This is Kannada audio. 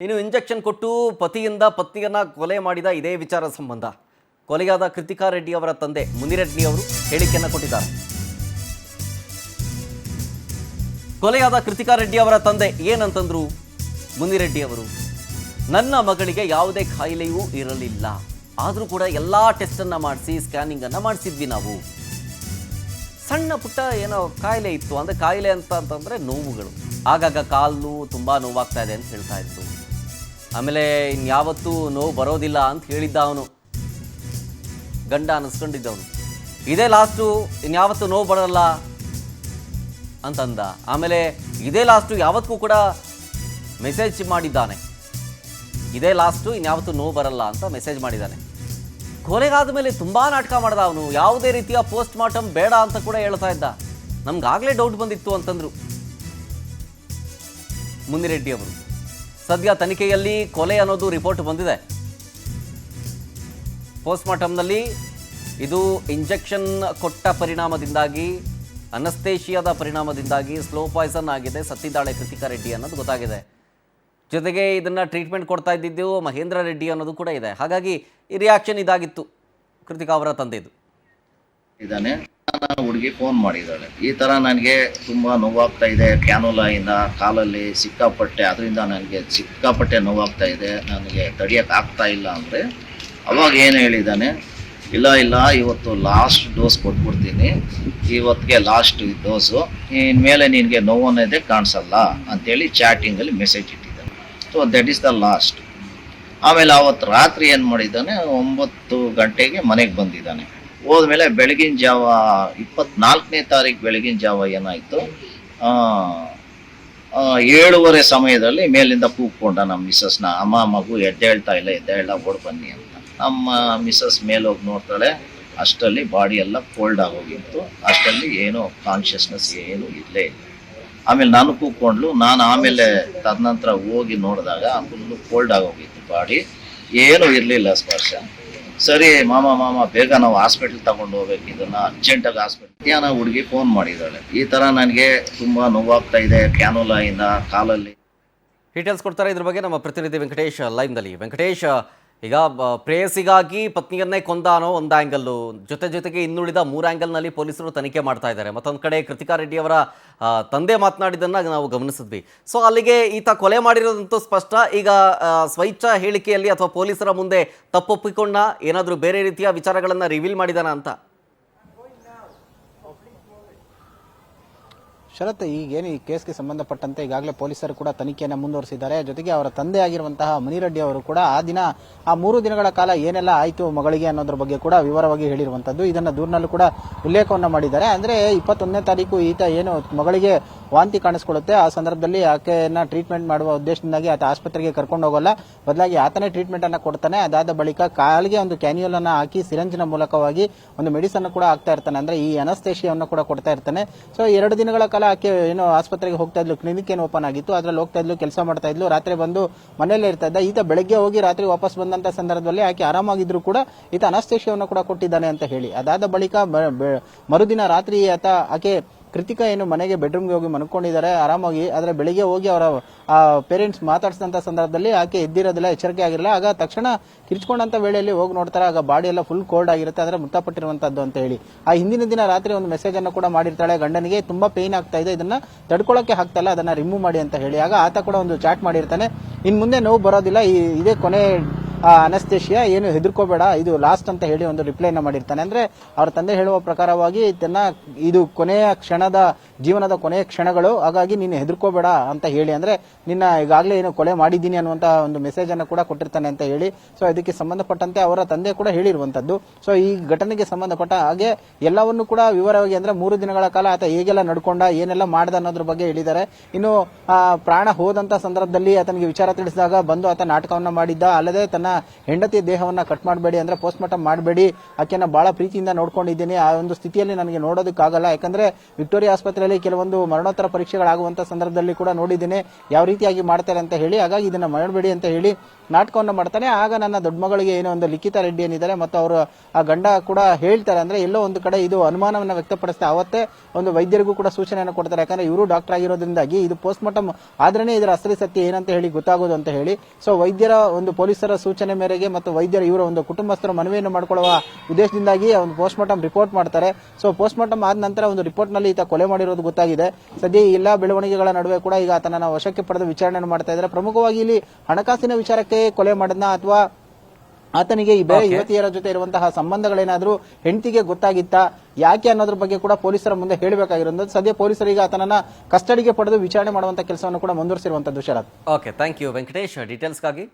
ಇನ್ನು ಇಂಜೆಕ್ಷನ್ ಕೊಟ್ಟು ಪತಿಯಿಂದ ಪತ್ನಿಯನ್ನ ಕೊಲೆ ಮಾಡಿದ ಇದೇ ವಿಚಾರ ಸಂಬಂಧ ಕೊಲೆಯಾದ ಕೃತಿಕಾ ರೆಡ್ಡಿ ಅವರ ತಂದೆ ಮುನಿರೆಡ್ಡಿ ಅವರು ಹೇಳಿಕೆಯನ್ನು ಕೊಟ್ಟಿದ್ದಾರೆ. ಕೊಲೆಯಾದ ಕೃತಿಕಾ ರೆಡ್ಡಿ ಅವರ ತಂದೆ ಏನಂತಂದ್ರು ಮುನಿರೆಡ್ಡಿ ಅವರು, ನನ್ನ ಮಗಳಿಗೆ ಯಾವುದೇ ಕಾಯಿಲೆಯೂ ಇರಲಿಲ್ಲ, ಆದರೂ ಕೂಡ ಎಲ್ಲಾ ಟೆಸ್ಟ್ ಅನ್ನ ಮಾಡಿಸಿ ಸ್ಕ್ಯಾನಿಂಗ್ ಅನ್ನ ಮಾಡಿಸಿದ್ವಿ. ನಾವು ಸಣ್ಣ ಪುಟ್ಟ ಏನೋ ಕಾಯಿಲೆ ಇತ್ತು, ಅಂದ್ರೆ ಕಾಯಿಲೆ ಅಂತಂದ್ರೆ ನೋವುಗಳು, ಆಗಾಗ ಕಾಲು ತುಂಬಾ ನೋವಾಗ್ತಾ ಇದೆ ಅಂತ ಹೇಳ್ತಾ ಇತ್ತು. ಆಮೇಲೆ ಇನ್ಯಾವತ್ತೂ ನೋವು ಬರೋದಿಲ್ಲ ಅಂತ ಹೇಳಿದ್ದ ಅವನು, ಗಂಡ ಅನ್ನಿಸ್ಕೊಂಡಿದ್ದವನು. ಇದೇ ಲಾಸ್ಟು, ಇನ್ಯಾವತ್ತೂ ನೋವು ಬರಲ್ಲ ಅಂತಂದ. ಆಮೇಲೆ ಇದೇ ಲಾಸ್ಟು, ಯಾವತ್ತೂ ಕೂಡ ಮೆಸೇಜ್ ಮಾಡಿದ್ದಾನೆ, ಇದೇ ಲಾಸ್ಟು, ಇನ್ಯಾವತ್ತೂ ನೋವು ಬರಲ್ಲ ಅಂತ ಮೆಸೇಜ್ ಮಾಡಿದ್ದಾನೆ. ಕೊಲೆಗಾದ ಮೇಲೆ ತುಂಬಾ ನಾಟಕ ಮಾಡ್ದ ಅವನು, ಯಾವುದೇ ರೀತಿಯ ಪೋಸ್ಟ್ ಮಾರ್ಟಮ್ ಬೇಡ ಅಂತ ಕೂಡ ಹೇಳ್ತಾ ಇದ್ದ. ನಮ್ಗಾಗಲೇ ಡೌಟ್ ಬಂದಿತ್ತು ಅಂತಂದ್ರು ಮುನಿರೆಡ್ಡಿ ಅವರು. ಸದ್ಯ ತನಿಖೆಯಲ್ಲಿ ಕೊಲೆ ಅನ್ನೋದು ರಿಪೋರ್ಟ್ ಬಂದಿದೆ. ಪೋಸ್ಟ್ ಮಾರ್ಟಮ್ನಲ್ಲಿ ಇದು ಇಂಜೆಕ್ಷನ್ ಕೊಟ್ಟ ಪರಿಣಾಮದಿಂದಾಗಿ, ಅನಸ್ತೇಶಿಯಾದ ಪರಿಣಾಮದಿಂದಾಗಿ ಸ್ಲೋ ಪಾಯ್ಸನ್ ಆಗಿದೆ, ಸತ್ತಿದ್ದಾಳೆ ಕೃತಿಕಾ ರೆಡ್ಡಿ ಅನ್ನೋದು ಗೊತ್ತಾಗಿದೆ. ಜೊತೆಗೆ ಇದನ್ನ ಟ್ರೀಟ್ಮೆಂಟ್ ಕೊಡ್ತಾ ಇದ್ದಿದ್ದು ಮಹೇಂದ್ರ ರೆಡ್ಡಿ ಅನ್ನೋದು ಕೂಡ ಇದೆ. ಹಾಗಾಗಿ ಈ ರಿಯಾಕ್ಷನ್ ಇದಾಗಿತ್ತು ಕೃತಿಕಾ ಅವರ ತಂದೆದು. ಇದ್ದಾನೆ, ಹುಡುಗಿ ಫೋನ್ ಮಾಡಿದ್ದಾಳೆ, ಈ ಥರ ನನಗೆ ತುಂಬ ನೋವಾಗ್ತಾ ಇದೆ, ಕ್ಯಾನುಲಾಯಿಂದ ಕಾಲಲ್ಲಿ ಸಿಕ್ಕಾಪಟ್ಟೆ, ಅದರಿಂದ ನನಗೆ ಸಿಕ್ಕಾಪಟ್ಟೆ ನೋವಾಗ್ತಾ ಇದೆ, ನನಗೆ ತಡಿಯೋಕ್ಕೆ ಆಗ್ತಾ ಇಲ್ಲ ಅಂದರೆ ಅವಾಗ ಏನು ಹೇಳಿದ್ದಾನೆ, ಇಲ್ಲ ಇವತ್ತು ಲಾಸ್ಟ್ ಡೋಸ್ ಕೊಟ್ಬಿಡ್ತೀನಿ, ಇವತ್ತಿಗೆ ಲಾಸ್ಟ್ ಡೋಸು, ಇನ್ಮೇಲೆ ನಿನಗೆ ನೋವು ಅನ್ನೋದೇ ಕಾಣಿಸಲ್ಲ ಅಂಥೇಳಿ ಚಾಟಿಂಗಲ್ಲಿ ಮೆಸೇಜ್ ಇಟ್ಟಿದ್ದಾನೆ. So that is the last. ಆಮೇಲೆ ಅವತ್ತು ರಾತ್ರಿ ಏನು ಮಾಡಿದ್ದಾನೆ, 9 ಗಂಟೆಗೆ ಮನೆಗೆ ಬಂದಿದ್ದಾನೆ. ಹೋದ್ಮೇಲೆ ಬೆಳಗಿನ ಜಾವ 24ನೇ ತಾರೀಕು ಬೆಳಗಿನ ಜಾವ ಏನಾಯಿತು, 7:30 ಸಮಯದಲ್ಲಿ ಮೇಲಿಂದ ಕೂಗ್ಕೊಂಡ ನಮ್ಮ ಮಿಸ್ಸಸ್ನ, ಅಮ್ಮ ಮಗು ಎದ್ದೇಳ್ತಾ ಇಲ್ಲ ಓಡ್ ಬನ್ನಿ ಅಂತ. ನಮ್ಮ ಮಿಸ್ಸಸ್ ಮೇಲೋಗಿ ನೋಡ್ತಾಳೆ, ಅಷ್ಟರಲ್ಲಿ ಬಾಡಿ ಎಲ್ಲ ಕೋಲ್ಡ್ ಆಗೋಗಿತ್ತು, ಅಷ್ಟರಲ್ಲಿ ಏನೋ ಕಾನ್ಷಿಯಸ್ನೆಸ್ ಏನೂ ಇರಲೇ ಇಲ್ಲ. ಆಮೇಲೆ ನಾನು ಕೂಗ್ಕೊಂಡ್ಲು, ನಾನು ಆಮೇಲೆ ತದನಂತರ ಹೋಗಿ ನೋಡಿದಾಗ ಫುಲ್ಲು ಕೋಲ್ಡ್ ಆಗೋಗಿತ್ತು ಬಾಡಿ, ಏನೂ ಇರಲಿಲ್ಲ ಸ್ಪರ್ಶ. ಸರಿ ಮಾಮ ಬೇಗ ನಾವು ಹಾಸ್ಪಿಟ್ಲ್ ತಗೊಂಡು ಹೋಗ್ಬೇಕು, ಇದನ್ನ ಅರ್ಜೆಂಟಾಗಿ ಹಾಸ್ಪಿಟ್ಲ್. ಮಧ್ಯಾಹ್ನ ಹುಡುಗಿ ಫೋನ್ ಮಾಡಿದ್ದಾಳೆ, ಈ ಥರ ನನಗೆ ತುಂಬ ನೋವಾಗ್ತಾ ಇದೆ, ಕ್ಯಾನುಲಾಯಿಂದ ಕಾಲಲ್ಲಿ. ಡೀಟೇಲ್ಸ್ ಕೊಡ್ತಾರೆ ಇದ್ರ ಬಗ್ಗೆ ನಮ್ಮ ಪ್ರತಿನಿಧಿ ವೆಂಕಟೇಶ್ ಲೈವ್ನಲ್ಲಿ. ವೆಂಕಟೇಶ್, ಈಗ ಪ್ರೇಯಸಿಗಾಗಿ ಪತ್ನಿಯನ್ನೇ ಕೊಂದ ಅನ್ನೋ ಒಂದು ಆ್ಯಂಗಲ್ಲು, ಜೊತೆಗೆ ಇನ್ನುಳಿದ 3 ಆ್ಯಂಗಲ್ನಲ್ಲಿ ಪೊಲೀಸರು ತನಿಖೆ ಮಾಡ್ತಾ ಇದ್ದಾರೆ. ಮತ್ತೊಂದು ಕಡೆ ಕೃತಿಕಾ ರೆಡ್ಡಿ ಅವರ ತಂದೆ ಮಾತನಾಡಿದ್ದನ್ನು ನಾವು ಗಮನಿಸಿದ್ವಿ. ಸೊ ಅಲ್ಲಿಗೆ ಈತ ಕೊಲೆ ಮಾಡಿರೋದಂತೂ ಸ್ಪಷ್ಟ. ಈಗ ಸ್ವಇಚ್ಛಾ ಹೇಳಿಕೆಯಲ್ಲಿ ಅಥವಾ ಪೊಲೀಸರ ಮುಂದೆ ತಪ್ಪೊಪ್ಪಿಕೊಂಡ, ಏನಾದರೂ ಬೇರೆ ರೀತಿಯ ವಿಚಾರಗಳನ್ನು ರಿವೀಲ್ ಮಾಡಿದಾನ ಅಂತ? ಶರತ್, ಈಗೇನು ಈ ಕೇಸ್ಗೆ ಸಂಬಂಧಪಟ್ಟಂತೆ ಈಗಾಗಲೇ ಪೊಲೀಸರು ಕೂಡ ತನಿಖೆಯನ್ನು ಮುಂದುವರಿಸಿದ್ದಾರೆ. ಜೊತೆಗೆ ಅವರ ತಂದೆ ಆಗಿರುವಂತಹ ಮುನಿರೆಡ್ಡಿ ಅವರು ಕೂಡ ಆ 3 ದಿನಗಳ ಕಾಲ ಏನೆಲ್ಲ ಆಯಿತು ಮಗಳಿಗೆ ಅನ್ನೋದ್ರ ಬಗ್ಗೆ ಕೂಡ ವಿವರವಾಗಿ ಹೇಳಿರುವಂಥದ್ದು. ಇದನ್ನು ದೂರಿನಲ್ಲೂ ಕೂಡ ಉಲ್ಲೇಖವನ್ನು ಮಾಡಿದ್ದಾರೆ. ಅಂದರೆ 21ನೇ ತಾರೀಕು ಈತ ಏನು ಮಗಳಿಗೆ ವಾಂತಿ ಕಾಣಿಸ್ಕೊಳ್ಳುತ್ತೆ, ಆ ಸಂದರ್ಭದಲ್ಲಿ ಆಕೆಯನ್ನ ಟ್ರೀಟ್ಮೆಂಟ್ ಮಾಡುವ ಉದ್ದೇಶದಿಂದಾಗಿ ಆತ ಆಸ್ಪತ್ರೆಗೆ ಕರ್ಕೊಂಡು ಹೋಗಲ್ಲ, ಬದಲಾಗಿ ಆತನೇ ಟ್ರೀಟ್ಮೆಂಟ್ ಅನ್ನು ಕೊಡ್ತಾನೆ. ಅದಾದ ಬಳಿಕ ಕಾಲಿಗೆ ಒಂದು ಕ್ಯಾನ್ಯೂಲ್ ಅನ್ನು ಹಾಕಿ ಸಿರಂಜಿನ ಮೂಲಕವಾಗಿ ಒಂದು ಮೆಡಿಸನ್ ಕೂಡ ಆಗ್ತಾ ಇರ್ತಾನೆ, ಅಂದ್ರೆ ಈ ಅನಸ್ತೇಶಿಯಾವನ್ನು ಕೂಡ ಕೊಡ್ತಾ ಇರ್ತಾನೆ. ಸೊ 2 ದಿನಗಳ ಕಾಲ ಆಕೆ ಏನು ಆಸ್ಪತ್ರೆಗೆ ಹೋಗ್ತಾ ಇದ್ಲು, ಕ್ಲಿನಿಕ್ ಏನು ಓಪನ್ ಆಗಿತ್ತು, ಅದ್ರಲ್ಲಿ ಹೋಗ್ತಾ ಇದ್ಲು, ಕೆಲಸ ಮಾಡ್ತಾ ಇದ್ಲು, ರಾತ್ರಿ ಬಂದು ಮನೆಯಲ್ಲೇ ಇರ್ತಾ ಇದ್ದ. ಈತ ಬೆಳಗ್ಗೆ ಹೋಗಿ ರಾತ್ರಿ ವಾಪಸ್ ಬಂದಂತ ಸಂದರ್ಭದಲ್ಲಿ ಆಕೆ ಆರಾಮಾಗಿದ್ರು ಕೂಡ ಈತ ಅನಸ್ತೇಶಿಯಾವನ್ನು ಕೂಡ ಕೊಟ್ಟಿದ್ದಾನೆ ಅಂತ ಹೇಳಿ, ಅದಾದ ಬಳಿಕ ಮರುದಿನ ರಾತ್ರಿ ಆಕೆ ಕೃತಿಕಾ ಏನು ಮನೆಗೆ ಬೆಡ್ರೂಮ್ಗೆ ಹೋಗಿ ಮನ್ಕೊಂಡಿದ್ದಾರೆ ಆರಾಮಾಗಿ. ಆದರೆ ಬೆಳಿಗ್ಗೆ ಹೋಗಿ ಅವರ ಪೇರೆಂಟ್ಸ್ ಮಾತಾಡಿಸಿದಂತ ಸಂದರ್ಭದಲ್ಲಿ ಆಕೆ ಎದ್ದಿರೋದಿಲ್ಲ, ಎಚ್ಚರಿಕೆ ಆಗಿರಲ್ಲ. ಆಗ ತಕ್ಷಣ ಕಿರ್ಚ್ಕೊಂಡಂತ ವೇಳೆಯಲ್ಲಿ ಹೋಗಿ ನೋಡ್ತಾರೆ, ಆಗ ಬಾಡಿ ಎಲ್ಲ ಫುಲ್ ಕೋಲ್ಡ್ ಆಗಿರುತ್ತೆ, ಅಂದ್ರೆ ಮೃತಪಟ್ಟಿರುವಂತದ್ದು ಅಂತ ಹೇಳಿ. ಆ ಹಿಂದಿನ ದಿನ ರಾತ್ರಿ ಒಂದು ಮೆಸೇಜ್ ಅನ್ನು ಕೂಡ ಮಾಡಿರ್ತಾಳೆ, ಗಂಡನಿಗೆ ತುಂಬಾ ಪೇನ್ ಆಗ್ತಾ ಇದೆ, ಇದನ್ನ ತಡ್ಕೊಳ್ಳೋಕೆ ಆಗ್ತಾ ಅದನ್ನ ರಿಮೂವ್ ಮಾಡಿ ಅಂತ ಹೇಳಿ. ಆಗ ಆತ ಕೂಡ ಒಂದು ಚಾಟ್ ಮಾಡಿರ್ತಾನೆ, ಇನ್ ಮುಂದೆ ನೋವು ಬರೋದಿಲ್ಲ, ಇದೇ ಕೊನೆ ಅನಸ್ತೇಶಿಯಾ, ಏನು ಹೆದರ್ಕೋಬೇಡ, ಇದು ಲಾಸ್ಟ್ ಅಂತ ಹೇಳಿ ಒಂದು ರಿಪ್ಲೈನ ಮಾಡಿರ್ತಾನೆ. ಅಂದ್ರೆ ಅವ್ರ ತಂದೆ ಹೇಳುವ ಪ್ರಕಾರವಾಗಿ ಇದು ಕೊನೆಯ ಕ್ಷಣದ ಜೀವನದ ಕೊನೆಯ ಕ್ಷಣಗಳು, ಹಾಗಾಗಿ ನೀನು ಹೆದರ್ಕೋಬೇಡ ಅಂತ ಹೇಳಿ, ಅಂದ್ರೆ ನಿನ್ನ ಈಗಾಗಲೇ ಏನು ಕೊಲೆ ಮಾಡಿದ್ದೀನಿ ಅನ್ನುವಂತ ಒಂದು ಮೆಸೇಜ್ ಅನ್ನು ಕೂಡ ಕೊಟ್ಟಿರ್ತಾನೆ ಅಂತ ಹೇಳಿ. ಸೊ ಇದಕ್ಕೆ ಸಂಬಂಧಪಟ್ಟಂತೆ ಅವರ ತಂದೆ ಕೂಡ ಹೇಳಿರುವಂತದ್ದು. ಸೊ ಈ ಘಟನೆಗೆ ಸಂಬಂಧಪಟ್ಟ ಹಾಗೆ ಎಲ್ಲವನ್ನು ಕೂಡ ವಿವರವಾಗಿ, ಅಂದ್ರೆ 3 ದಿನಗಳ ಕಾಲ ಆತ ಹೇಗೆಲ್ಲ ನಡ್ಕೊಂಡ, ಏನೆಲ್ಲ ಮಾಡ್ದ ಅನ್ನೋದ್ರ ಬಗ್ಗೆ ಹೇಳಿದ್ದಾರೆ. ಇನ್ನು ಪ್ರಾಣ ಹೋದಂತ ಸಂದರ್ಭದಲ್ಲಿ ಆತನಿಗೆ ವಿಚಾರ ತಿಳಿಸಿದಾಗ ಬಂದು ಆತ ನಾಟಕವನ್ನ ಮಾಡಿದ್ದ. ಅಲ್ಲದೆ ತನ್ನ ಹೆಂಡತಿಯ ದೇಹವನ್ನ ಕಟ್ ಮಾಡಬೇಡಿ, ಅಂದ್ರೆ ಪೋಸ್ಟ್ ಮಾರ್ಟಮ್ ಮಾಡಬೇಡಿ, ಆಕೆಯನ್ನ ಬಹಳ ಪ್ರೀತಿಯಿಂದ ನೋಡ್ಕೊಂಡಿದ್ದೀನಿ, ಆ ಒಂದು ಸ್ಥಿತಿಯಲ್ಲಿ ನನಗೆ ನೋಡೋದಕ್ಕಾಗಲ್ಲ, ಯಾಕಂದ್ರೆ ವಿಕ್ಟೋರಿಯಾ ಆಸ್ಪತ್ರೆಯಲ್ಲಿ ಕೆಲವೊಂದು ಮರಣೋತ್ತರ ಪರೀಕ್ಷೆಗಳಾಗುವಂತ ಸಂದರ್ಭದಲ್ಲಿ ಕೂಡ ನೋಡಿದ್ದೇನೆ ಯಾವ ರೀತಿಯಾಗಿ ಮಾಡ್ತಾರೆ ಅಂತ ಹೇಳಿ, ಹಾಗಾಗಿ ಇದನ್ನ ಮಾಡಬೇಡಿ ಅಂತ ಹೇಳಿ ನಾಟಕವನ್ನು ಮಾಡ್ತಾನೆ. ಆಗ ನನ್ನ ದೊಡ್ಡ ಮಗಳಿಗೆ ಏನೋ ಒಂದು ಲಿಖಿತ ರೆಡ್ಡಿ ಏನಿದ್ದಾರೆ ಮತ್ತು ಅವರು ಆ ಗಂಡ ಕೂಡ ಹೇಳ್ತಾರೆ, ಅಂದ್ರೆ ಎಲ್ಲೋ ಒಂದು ಕಡೆ ಇದು ಅನುಮಾನವನ್ನ ವ್ಯಕ್ತಪಡಿಸ್ತಾರೆ. ಅವತ್ತೇ ಒಂದು ವೈದ್ಯರಿಗೂ ಕೂಡ ಸೂಚನೆಯನ್ನು ಕೊಡ್ತಾರೆ, ಯಾಕಂದ್ರೆ ಇವರು ಡಾಕ್ಟರ್ ಆಗಿರೋದ್ರಿಂದಾಗಿ ಇದು ಪೋಸ್ಟ್ ಮಾರ್ಟಮ್ ಆದ್ರೇನೆ ಇದರ ಅಸಲಿ ಸತ್ಯ ಏನಂತ ಹೇಳಿ ಗೊತ್ತಾಗೋದು ಅಂತ ಹೇಳಿ. ಸೊ ವೈದ್ಯರ ಒಂದು ಪೊಲೀಸರ ಸೂಚನೆ ಮೇರೆಗೆ ಮತ್ತು ವೈದ್ಯರ ಇವರ ಒಂದು ಕುಟುಂಬಸ್ಥರ ಮನವಿಯನ್ನು ಮಾಡಿಕೊಳ್ಳುವ ಉದ್ದೇಶದಿಂದಾಗಿ ಒಂದು ಪೋಸ್ಟ್ ಮಾರ್ಟಮ್ ರಿಪೋರ್ಟ್ ಮಾಡ್ತಾರೆ. ಸೊ ಪೋಸ್ಟ್ ಮಾರ್ಟಮ್ ಆದ ನಂತರ ಒಂದು ರಿಪೋರ್ಟ್ ನಲ್ಲಿ ಈತ ಕೊಲೆ ಮಾಡಿರೋದು ಗೊತ್ತಾಗಿದೆ. ಸದ್ಯ ಈ ಎಲ್ಲಾ ಬೆಳವಣಿಗೆಗಳ ನಡುವೆ ಕೂಡ ಈಗ ಆತನನ್ನ ವಶಕ್ಕೆ ಪಡೆದು ವಿಚಾರಣೆ ಮಾಡ್ತಾ ಇದ್ದಾರೆ. ಪ್ರಮುಖವಾಗಿ ಇಲ್ಲಿ ಹಣಕಾಸಿನ ವಿಚಾರಕ್ಕೆ ಕೊಲೆ ಮಾಡದ್ನ ಅಥವಾ ಆತನಿಗೆ ಈ ಬೇರೆ ಯುವತಿಯರ ಜೊತೆ ಇರುವಂತಹ ಸಂಬಂಧಗಳೇನಾದ್ರೂ ಹೆಂಡತಿಗೆ ಗೊತ್ತಾಗಿತ್ತಾ, ಯಾಕೆ ಅನ್ನೋದ್ರ ಬಗ್ಗೆ ಕೂಡ ಪೊಲೀಸರ ಮುಂದೆ ಹೇಳಬೇಕಾಗಿರೋದು. ಸದ್ಯ ಪೊಲೀಸರಿಗೆ ಆತನನ್ನ ಕಸ್ಟಡಿಗೆ ಪಡೆದು ವಿಚಾರಣೆ ಮಾಡುವಂತ ಕೆಲಸವನ್ನು ಕೂಡ ಮುಂದುವರಿಸಿರುವಂತದ್ದು. Sharath. Okay, thank you Venkatesh ಡೀಟೇಲ್ಸ್ಗಾಗಿ.